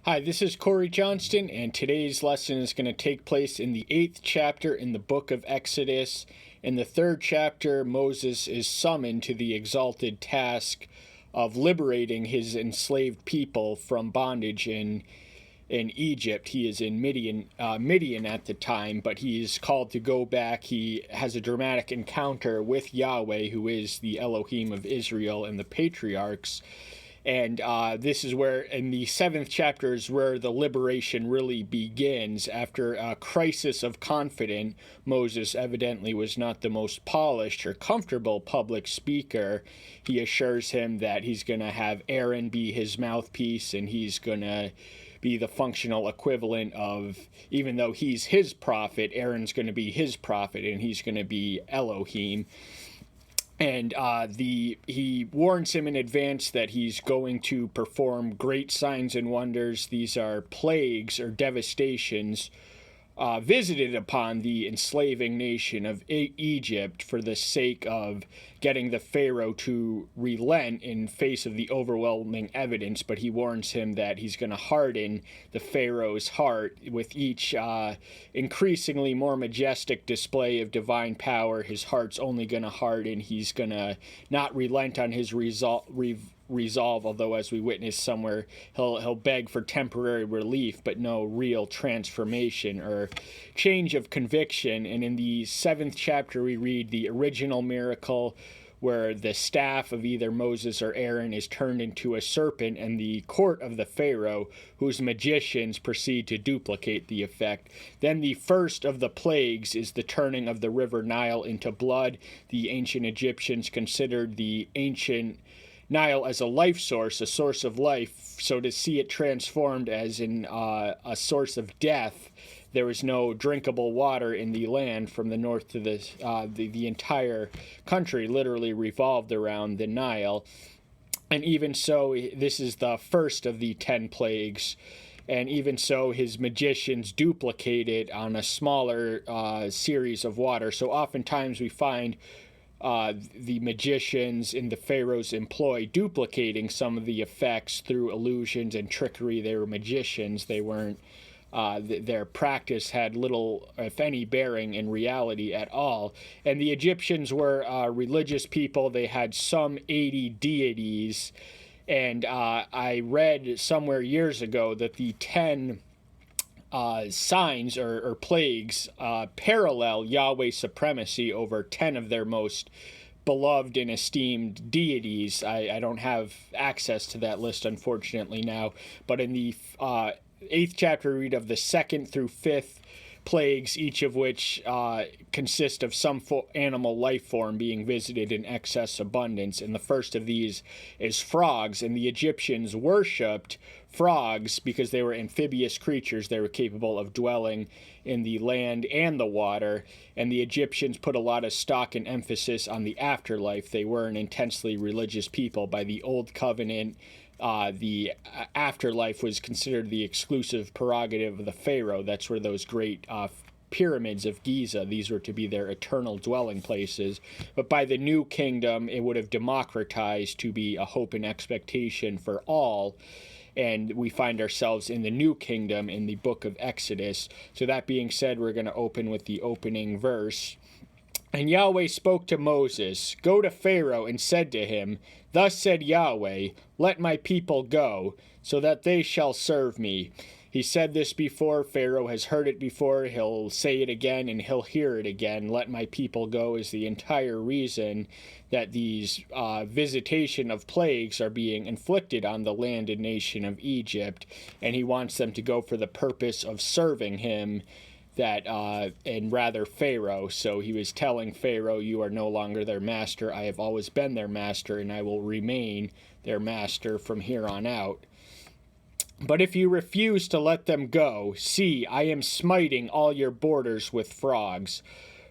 Hi, this is Corey Johnston, and today's lesson is going to take place in the 8th chapter in the book of Exodus. In the 3rd chapter, Moses is summoned to the exalted task of liberating his enslaved people from bondage in Egypt. He is in Midian at the time, but he is called to go back. He has a dramatic encounter with Yahweh, who is the Elohim of Israel and the patriarchs. And this is where, in the 7th chapter, is where the liberation really begins. After a crisis of confidence, Moses evidently was not the most polished or comfortable public speaker. He assures him that he's going to have Aaron be his mouthpiece, and he's going to be the functional equivalent of, even though he's his prophet, Aaron's going to be his prophet, and he's going to be Elohim. And he warns him in advance that he's going to perform great signs and wonders. These are plagues or devastations visited upon the enslaving nation of Egypt for the sake of getting the Pharaoh to relent in face of the overwhelming evidence. But he warns him that he's going to harden the Pharaoh's heart with each increasingly more majestic display of divine power. His heart's only going to harden. He's going to not relent on his resolve, although as we witnessed somewhere, he'll beg for temporary relief, but no real transformation or change of conviction. And in the 7th chapter, we read the original miracle where the staff of either Moses or Aaron is turned into a serpent, and the court of the Pharaoh, whose magicians proceed to duplicate the effect. Then the first of the plagues is the turning of the river Nile into blood. The ancient Egyptians considered the ancient Nile as a life source, a source of life, so to see it transformed as in a source of death. There was no drinkable water in the land from the north to the entire country literally revolved around the Nile. And even so, this is the first of the 10 plagues. And even so, his magicians duplicate it on a smaller series of water. So oftentimes we find the magicians in the Pharaoh's employ duplicating some of the effects through illusions and trickery. They were magicians. They weren't. Their practice had little, if any, bearing in reality at all. And the Egyptians were religious people. They had some 80 deities. And I read somewhere years ago that the 10 signs or plagues parallel Yahweh's supremacy over 10 of their most beloved and esteemed deities. I don't have access to that list, unfortunately, now. But in the 8th chapter, we read of the 2nd through 5th plagues, each of which consist of some animal life form being visited in excess abundance. And the first of these is frogs, and the Egyptians worshipped frogs because they were amphibious creatures. They were capable of dwelling in the land and the water, and the Egyptians put a lot of stock and emphasis on the afterlife. They were an intensely religious people. By the Old Covenant, the afterlife was considered the exclusive prerogative of the Pharaoh. That's where those great pyramids of Giza, these were to be their eternal dwelling places. But by the New Kingdom, it would have democratized to be a hope and expectation for all. And we find ourselves in the New Kingdom in the book of Exodus. So that being said, we're going to open with the opening verse. And Yahweh spoke to Moses, "Go to Pharaoh and said to him, Thus said Yahweh, Let my people go, so that they shall serve me." He said this before. Pharaoh has heard it before. He'll say it again, and he'll hear it again. Let my people go is the entire reason that these visitation of plagues are being inflicted on the land and nation of Egypt. And he wants them to go for the purpose of serving him, and rather Pharaoh. So he was telling Pharaoh, "You are no longer their master. I have always been their master, and I will remain their master from here on out. But if you refuse to let them go, see, I am smiting all your borders with frogs."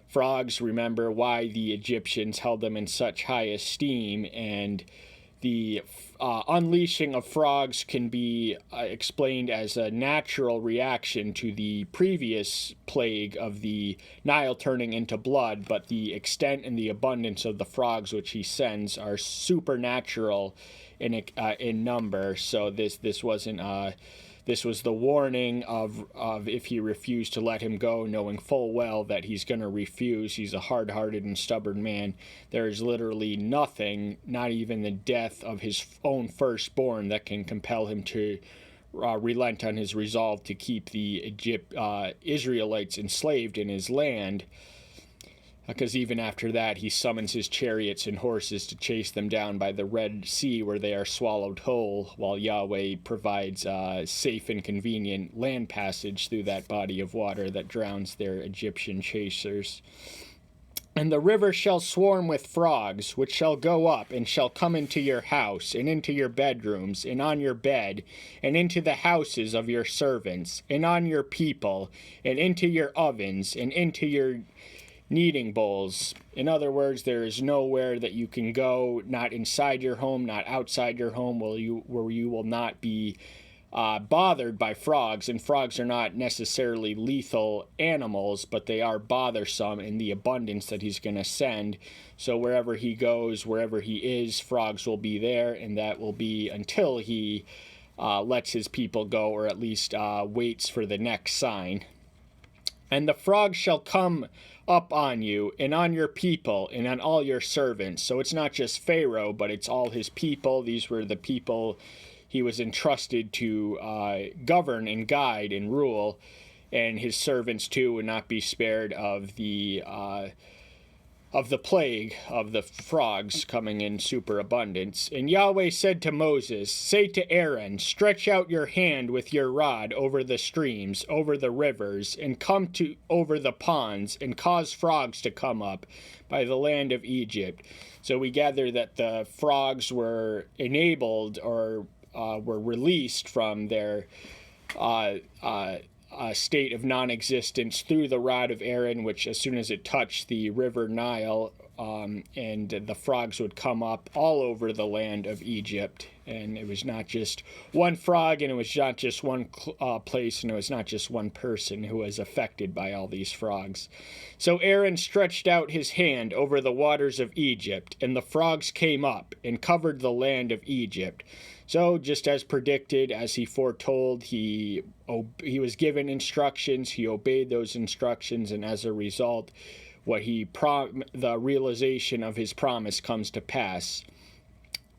Frogs, remember why the Egyptians held them in such high esteem, and the unleashing of frogs can be explained as a natural reaction to the previous plague of the Nile turning into blood, but the extent and the abundance of the frogs which he sends are supernatural in number. So this wasn't This was the warning of if he refused to let him go, knowing full well that he's going to refuse. He's a hard-hearted and stubborn man. There is literally nothing, not even the death of his own firstborn, that can compel him to relent on his resolve to keep the Israelites enslaved in his land. Because even after that, he summons his chariots and horses to chase them down by the Red Sea, where they are swallowed whole, while Yahweh provides safe and convenient land passage through that body of water that drowns their Egyptian chasers. And the river shall swarm with frogs, which shall go up, and shall come into your house, and into your bedrooms, and on your bed, and into the houses of your servants, and on your people, and into your ovens, and into your kneading bowls. In other words, there is nowhere that you can go, not inside your home, not outside your home, where you will not be bothered by frogs. And frogs are not necessarily lethal animals, but they are bothersome in the abundance that he's going to send. So wherever he goes, wherever he is, frogs will be there, and that will be until he lets his people go, or at least waits for the next sign. And the frogs shall come up on you, and on your people, and on all your servants. So it's not just Pharaoh, but it's all his people. These were the people he was entrusted to govern and guide and rule, and his servants too would not be spared of the plague of the frogs coming in superabundance. And Yahweh said to Moses, say to Aaron, stretch out your hand with your rod over the streams, over the rivers, and come to over the ponds, and cause frogs to come up by the land of Egypt. So we gather that the frogs were enabled, or were released from their state of non-existence through the rod of Aaron, which as soon as it touched the river Nile, and the frogs would come up all over the land of Egypt. And it was not just one frog, and it was not just one place, and it was not just one person who was affected by all these frogs. So Aaron stretched out his hand over the waters of Egypt, and the frogs came up and covered the land of Egypt. So, just as predicted, as he foretold, he was given instructions, he obeyed those instructions, and as a result, the realization of his promise comes to pass.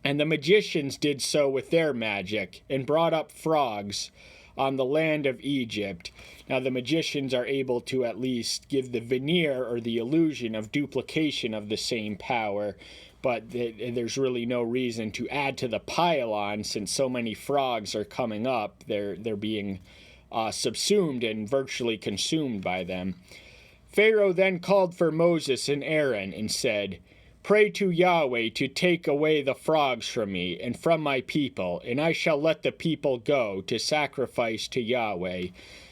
And the magicians did so with their magic, and brought up frogs on the land of Egypt. Now, the magicians are able to at least give the veneer or the illusion of duplication of the same power, but there's really no reason to add to the pile-on, since so many frogs are coming up. They're being subsumed and virtually consumed by them. Pharaoh then called for Moses and Aaron and said, pray to Yahweh to take away the frogs from me and from my people, and I shall let the people go to sacrifice to Yahweh.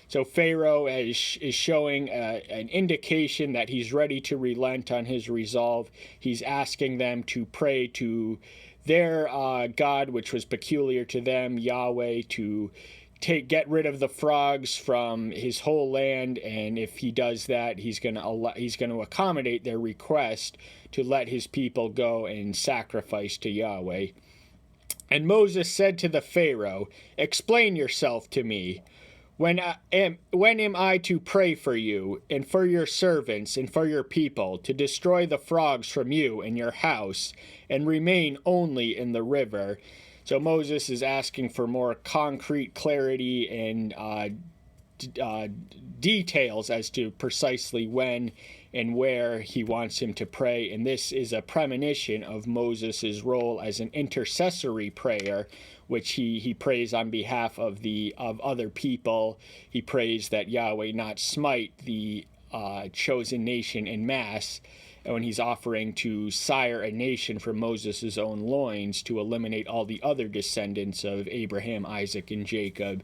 So Pharaoh is showing an indication that he's ready to relent on his resolve. He's asking them to pray to their God, which was peculiar to them, Yahweh, to get rid of the frogs from his whole land. And if he does that, he's going to accommodate their request to let his people go and sacrifice to Yahweh. And Moses said to the Pharaoh, explain yourself to me. When am I to pray for you, and for your servants, and for your people, to destroy the frogs from you and your house, and remain only in the river? So Moses is asking for more concrete clarity and details as to precisely when and where he wants him to pray. And this is a premonition of Moses' role as an intercessory prayer, which he prays on behalf of other people. He prays that Yahweh not smite the chosen nation en masse, and when he's offering to sire a nation from Moses' own loins to eliminate all the other descendants of Abraham, Isaac, and Jacob,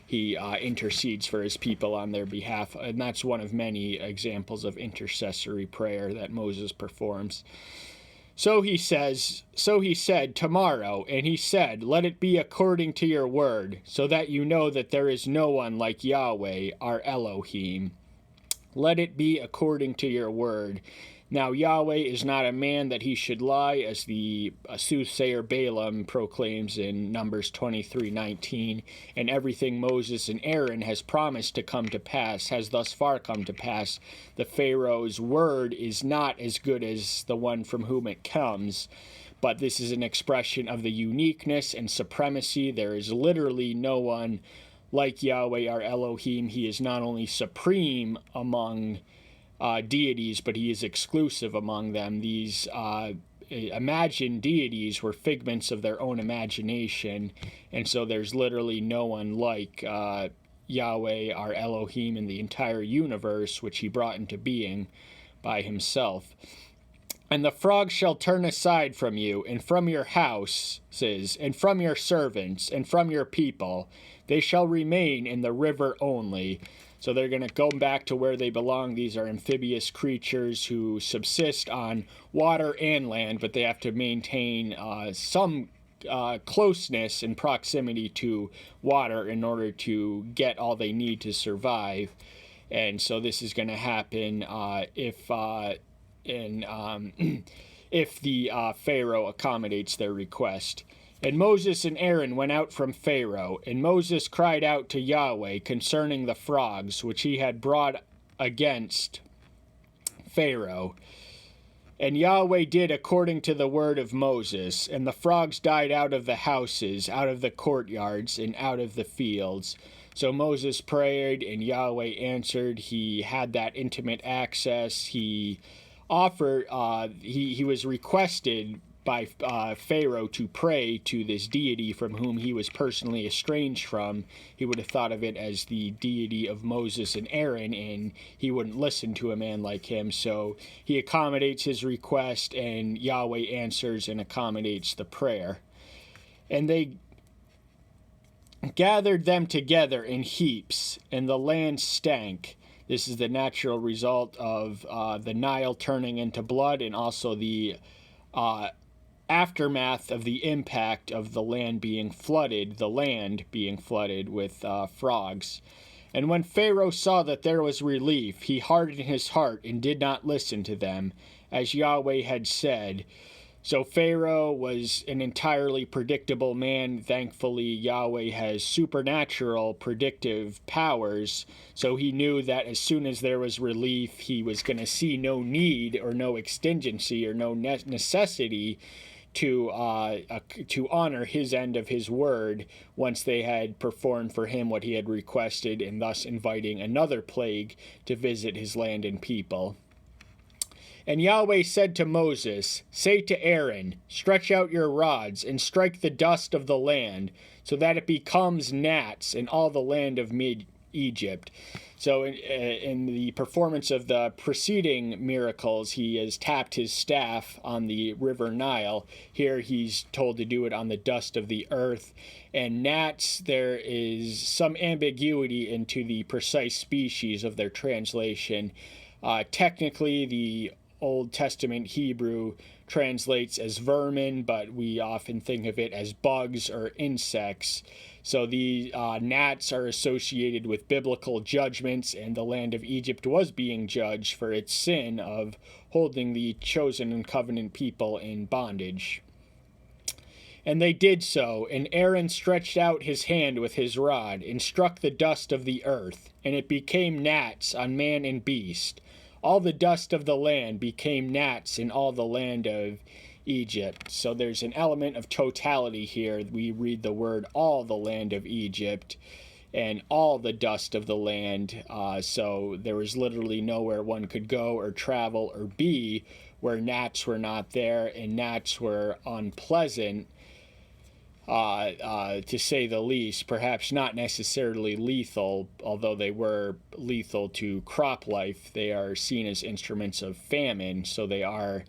he intercedes for his people on their behalf. And that's one of many examples of intercessory prayer that Moses performs. So he said, tomorrow, and he said, let it be according to your word, so that you know that there is no one like Yahweh, our Elohim. Let it be according to your word. Now Yahweh is not a man that he should lie, as the soothsayer Balaam proclaims in Numbers 23:19, and everything Moses and Aaron has promised to come to pass has thus far come to pass. The Pharaoh's word is not as good as the one from whom it comes, but this is an expression of the uniqueness and supremacy. There is literally no one like Yahweh our Elohim. He is not only supreme among deities, but he is exclusive among them. These imagined deities were figments of their own imagination, and so there's literally no one like Yahweh our Elohim in the entire universe, which he brought into being by himself. And the frogs shall turn aside from you, and from your houses, and from your servants, and from your people. They shall remain in the river only. So they're going to go back to where they belong. These are amphibious creatures who subsist on water and land, but they have to maintain some closeness and proximity to water in order to get all they need to survive. And so this is going to happen if the Pharaoh accommodates their request. And Moses and Aaron went out from Pharaoh, and Moses cried out to Yahweh concerning the frogs which he had brought against Pharaoh. And Yahweh did according to the word of Moses, and the frogs died out of the houses, out of the courtyards, and out of the fields. So Moses prayed, and Yahweh answered. He had that intimate access. He offered, he was requested by Pharaoh to pray to this deity from whom he was personally estranged from. He would have thought of it as the deity of Moses and Aaron, and he wouldn't listen to a man like him. So he accommodates his request, and Yahweh answers and accommodates the prayer. And they gathered them together in heaps, and the land stank. This is the natural result of the Nile turning into blood, and also the aftermath of the impact of the land being flooded with frogs. And when Pharaoh saw that there was relief, he hardened his heart and did not listen to them, as Yahweh had said. So Pharaoh was an entirely predictable man. Thankfully, Yahweh has supernatural predictive powers, so he knew that as soon as there was relief, he was going to see no need or no exigency or no necessity to honor his end of his word once they had performed for him what he had requested, and thus inviting another plague to visit his land and people. And Yahweh said to Moses, "Say to Aaron, stretch out your rods and strike the dust of the land, so that it becomes gnats in all the land of Egypt." So in the performance of the preceding miracles, he has tapped his staff on the river Nile. Here he's told to do it on the dust of the earth. And gnats, there is some ambiguity into the precise species of their translation. Technically, the Old Testament Hebrew translates as vermin, but we often think of it as bugs or insects. So the gnats are associated with biblical judgments, and the land of Egypt was being judged for its sin of holding the chosen and covenant people in bondage. And they did so, and Aaron stretched out his hand with his rod, and struck the dust of the earth, and it became gnats on man and beast. All the dust of the land became gnats in all the land of Egypt. So there's an element of totality here. We read the word all the land of Egypt and all the dust of the land. So there was literally nowhere one could go or travel or be where gnats were not there, and gnats were unpleasant, to say the least. Perhaps not necessarily lethal, although they were lethal to crop life. They are seen as instruments of famine, so they are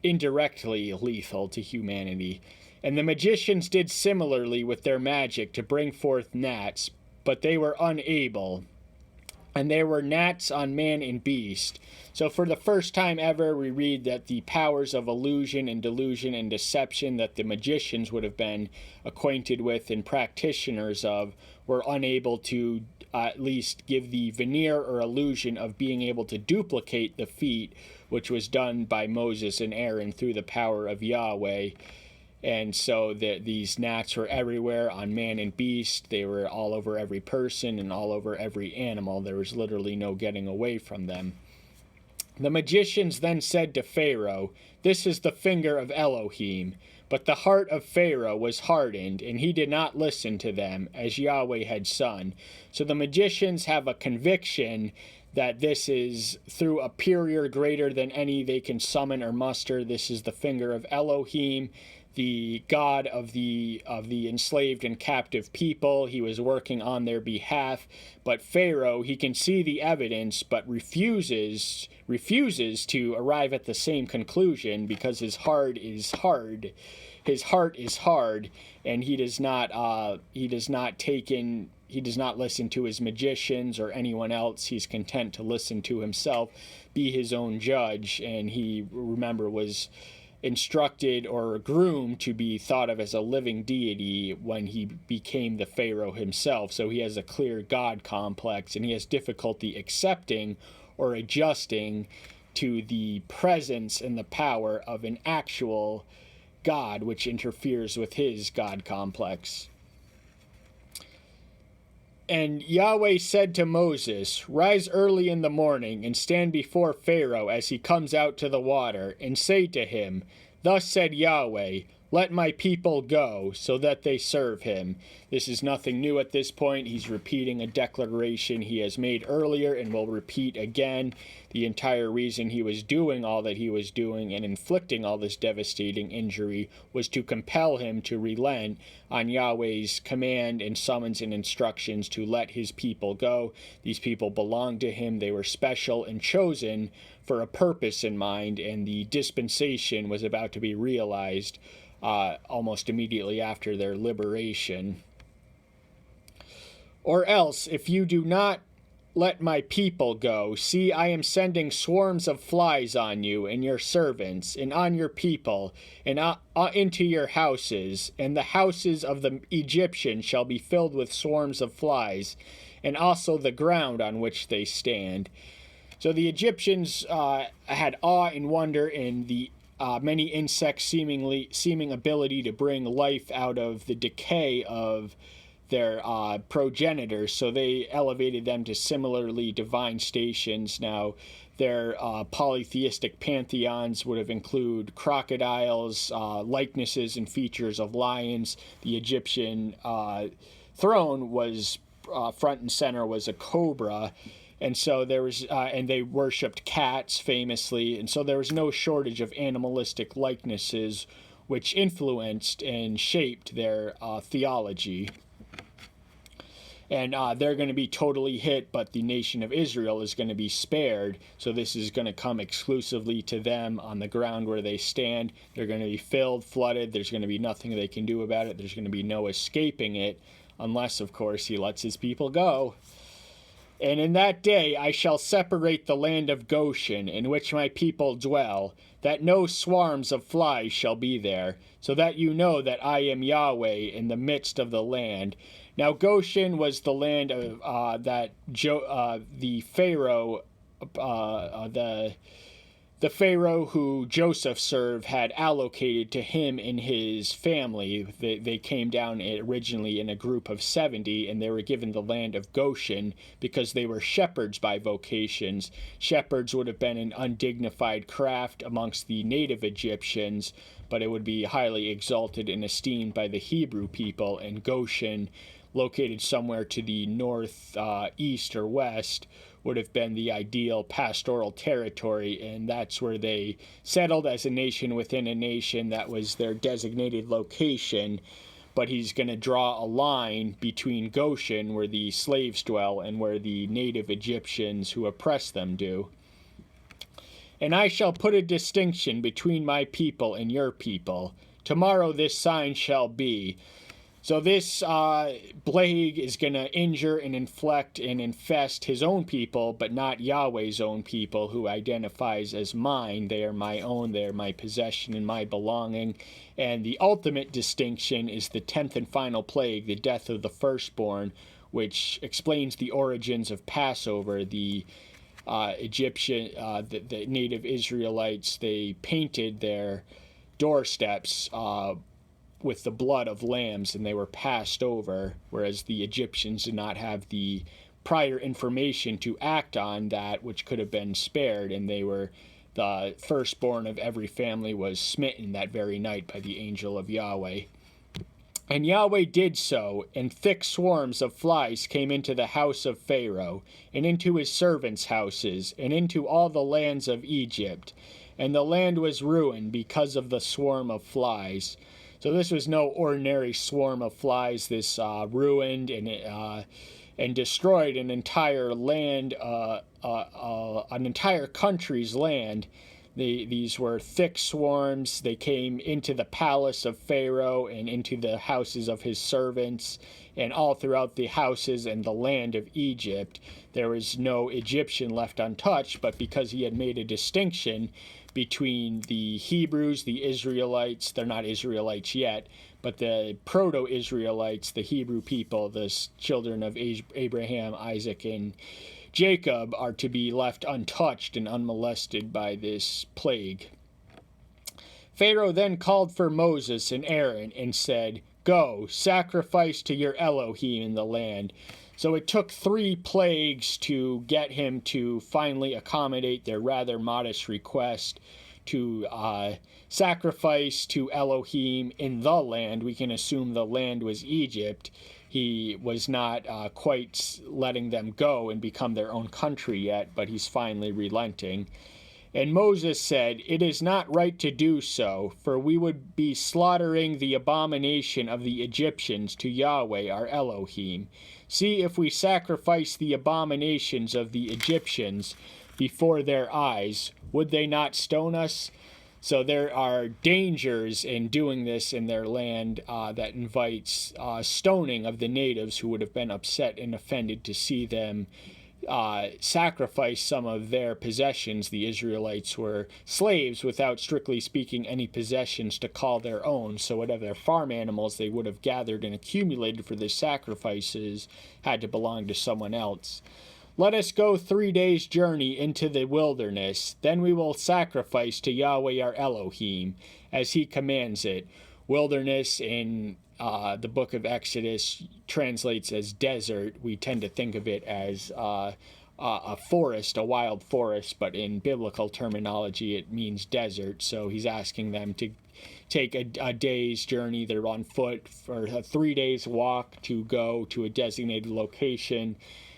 indirectly lethal to humanity. And the magicians did similarly with their magic to bring forth gnats, but they were unable. and there were gnats on man and beast. So for the first time ever, we read that the powers of illusion and delusion and deception that the magicians would have been acquainted with and practitioners of were unable to at least give the veneer or illusion of being able to duplicate the feat which was done by Moses and Aaron through the power of Yahweh. And so these gnats were everywhere on man and beast. They were all over every person and all over every animal. There was literally no getting away from them. The magicians then said to Pharaoh, "This is the finger of Elohim." But the heart of Pharaoh was hardened, and he did not listen to them, as Yahweh had said. So the magicians have a conviction that this is through a superior greater than any they can summon or muster. This is the finger of Elohim, the God of the enslaved and captive people. He was working on their behalf. But Pharaoh, he can see the evidence, but refuses to arrive at the same conclusion because his heart is hard. His heart is hard, and he does not listen to his magicians or anyone else. He's content to listen to himself, be his own judge, and he, remember, was instructed or groomed to be thought of as a living deity when he became the Pharaoh himself. So he has a clear God complex, and he has difficulty accepting or adjusting to the presence and the power of an actual God, which interferes with his God complex. And Yahweh said to Moses, "Rise early in the morning and stand before Pharaoh as he comes out to the water, and say to him, 'Thus said Yahweh, let my people go, so that they serve him.'" This is nothing new at this point. He's repeating a declaration he has made earlier and will repeat again. The entire reason he was doing all that he was doing and inflicting all this devastating injury was to compel him to relent on Yahweh's command and summons and instructions to let his people go. These people belonged to him. They were special and chosen for a purpose in mind, and the dispensation was about to be realized almost immediately after their liberation. "Or else, if you do not let my people go, see, I am sending swarms of flies on you and your servants, and on your people, and into your houses, and the houses of the Egyptians shall be filled with swarms of flies, and also the ground on which they stand." So the Egyptians had awe and wonder in the many insects' seeming ability to bring life out of the decay of their progenitors, so they elevated them to similarly divine stations. Now, their polytheistic pantheons would have included crocodiles, likenesses and features of lions. The Egyptian throne was front and center was a cobra. And so there was, and they worshipped cats famously, and so there was no shortage of animalistic likenesses which influenced and shaped their theology. And they're going to be totally hit, but the nation of Israel is going to be spared. So this is going to come exclusively to them on the ground where they stand. They're going to be filled, flooded. There's going to be nothing they can do about it. There's going to be no escaping it, unless, of course, he lets his people go. "And in that day I shall separate the land of Goshen, in which my people dwell, that no swarms of flies shall be there, so that you know that I am Yahweh in the midst of the land." Now Goshen was the land of the Pharaoh, the Pharaoh who Joseph served had allocated to him and his family. They came down originally in a group of 70, and they were given the land of Goshen because they were shepherds by vocations. Shepherds would have been an undignified craft amongst the native Egyptians, but it would be highly exalted and esteemed by the Hebrew people, and Goshen, located somewhere to the north, east, or west, would have been the ideal pastoral territory, and that's where they settled as a nation within a nation. That was their designated location. But he's going to draw a line between Goshen, where the slaves dwell, and where the native Egyptians who oppress them do. "And I shall put a distinction between my people and your people. Tomorrow this sign shall be. So this plague is going to injure and inflict and infest his own people, but not Yahweh's own people, who identifies as mine. They are my own, they are my possession and my belonging. And the ultimate distinction is the 10th and final plague, the death of the firstborn, which explains the origins of Passover. The the native Israelites, they painted their doorsteps with the blood of lambs, and they were passed over, whereas the Egyptians did not have the prior information to act on that, which could have been spared, and the firstborn of every family was smitten that very night by the angel of Yahweh. And Yahweh did so, and thick swarms of flies came into the house of Pharaoh, and into his servants' houses, and into all the lands of Egypt. And the land was ruined because of the swarm of flies. So this was no ordinary swarm of flies. This ruined and destroyed an entire land, an entire country's land. These were thick swarms. They came into the palace of Pharaoh and into the houses of his servants, and all throughout the houses and the land of Egypt. There was no Egyptian left untouched, but because he had made a distinction between the Hebrews, the Israelites, they're not Israelites yet, but the proto-Israelites, the Hebrew people, the children of Abraham, Isaac, and Jacob, are to be left untouched and unmolested by this plague. Pharaoh then called for Moses and Aaron and said, "Go, sacrifice to your Elohim in the land." So it took 3 plagues to get him to finally accommodate their rather modest request to sacrifice to Elohim in the land. We can assume the land was Egypt. He was not quite letting them go and become their own country yet, but he's finally relenting. And Moses said, "It is not right to do so, for we would be slaughtering the abomination of the Egyptians to Yahweh our Elohim. See, if we sacrifice the abominations of the Egyptians before their eyes, would they not stone us?" So there are dangers in doing this in their land that invites stoning of the natives, who would have been upset and offended to see them sacrifice some of their possessions. The Israelites were slaves without, strictly speaking, any possessions to call their own. So whatever their farm animals they would have gathered and accumulated for the sacrifices had to belong to someone else. "Let us go 3 days' journey into the wilderness. Then we will sacrifice to Yahweh our Elohim, as he commands it." Wilderness in the book of Exodus translates as desert. We tend to think of it as a forest, a wild forest, but in biblical terminology it means desert. So he's asking them to take a day's journey. They're on foot for a 3 days walk to go to a designated location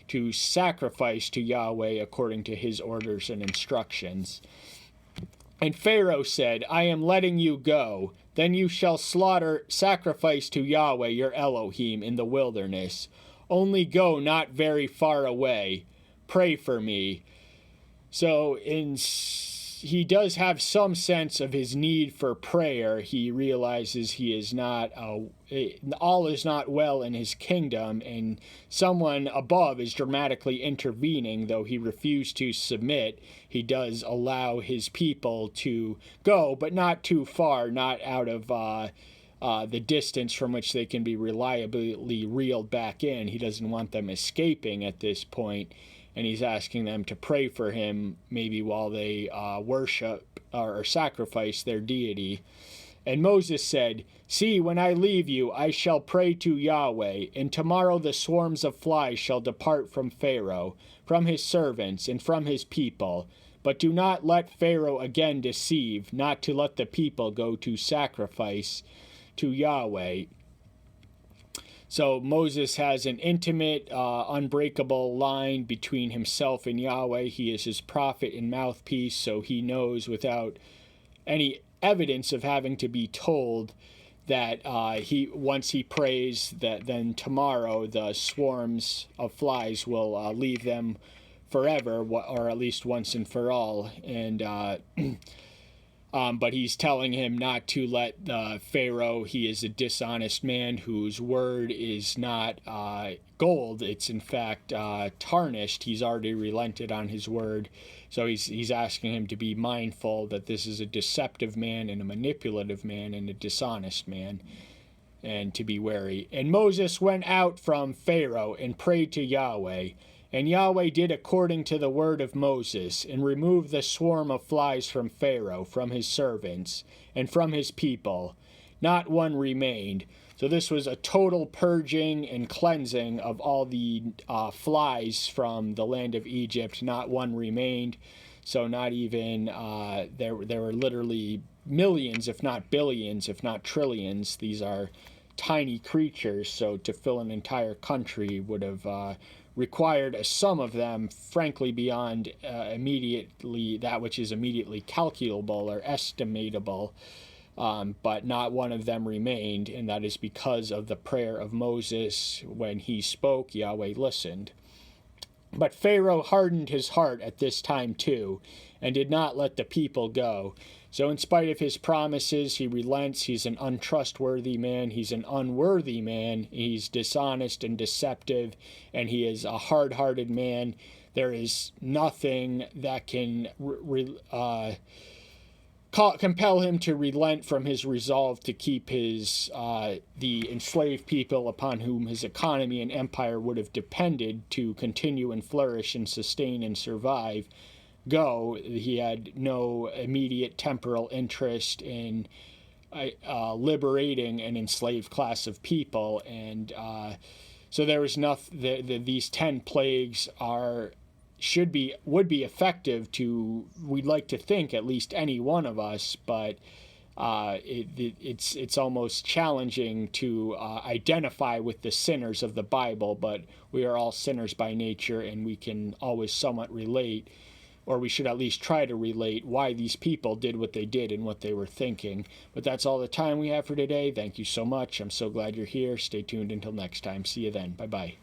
to sacrifice to Yahweh according to his orders and instructions. And Pharaoh said, "I am letting you go. Then you shall sacrifice to Yahweh your Elohim in the wilderness. Only go not very far away. Pray for me." So he does have some sense of his need for prayer. He realizes he is not all is not well in his kingdom, and someone above is dramatically intervening. Though he refused to submit, he does allow his people to go, but not too far, not out of the distance from which they can be reliably reeled back in. He doesn't want them escaping at this point, and he's asking them to pray for him, maybe while they worship or sacrifice their deity. And Moses said, "See, when I leave you, I shall pray to Yahweh, and tomorrow the swarms of flies shall depart from Pharaoh, from his servants, and from his people. But do not let Pharaoh again deceive, not to let the people go to sacrifice to Yahweh." So Moses has an intimate, unbreakable line between himself and Yahweh. He is his prophet and mouthpiece, so he knows without any evidence of having to be told that once he prays, that then tomorrow the swarms of flies will leave them forever, or at least once and for all. And But he's telling him not to let Pharaoh. He is a dishonest man whose word is not gold. It's in fact tarnished. He's already relented on his word. So he's asking him to be mindful that this is a deceptive man and a manipulative man and a dishonest man, and to be wary. And Moses went out from Pharaoh and prayed to Yahweh. And Yahweh did according to the word of Moses, and removed the swarm of flies from Pharaoh, from his servants, and from his people. Not one remained. So this was a total purging and cleansing of all the flies from the land of Egypt. Not one remained. So not even, there were literally millions, if not billions, if not trillions. These are tiny creatures, so to fill an entire country would have required a sum of them, frankly, beyond immediately that which is immediately calculable or estimatable. But not one of them remained, and that is because of the prayer of Moses. When he spoke, Yahweh listened. But Pharaoh hardened his heart at this time too, and did not let the people go. So in spite of his promises, he relents. He's an untrustworthy man. He's an unworthy man. He's dishonest and deceptive, and he is a hard-hearted man. There is nothing that can compel him to relent from his resolve to keep his the enslaved people upon whom his economy and empire would have depended to continue and flourish and sustain and survive go. He had no immediate temporal interest in liberating an enslaved class of people, and so there was nothing. These 10 plagues would be effective to, we'd like to think, at least any one of us, but it's almost challenging to identify with the sinners of the Bible. But we are all sinners by nature, and we can always somewhat relate, or we should at least try to relate, why these people did what they did and what they were thinking. But that's all the time we have for today. Thank you so much. I'm so glad you're here. Stay tuned until next time. See you then. Bye-bye.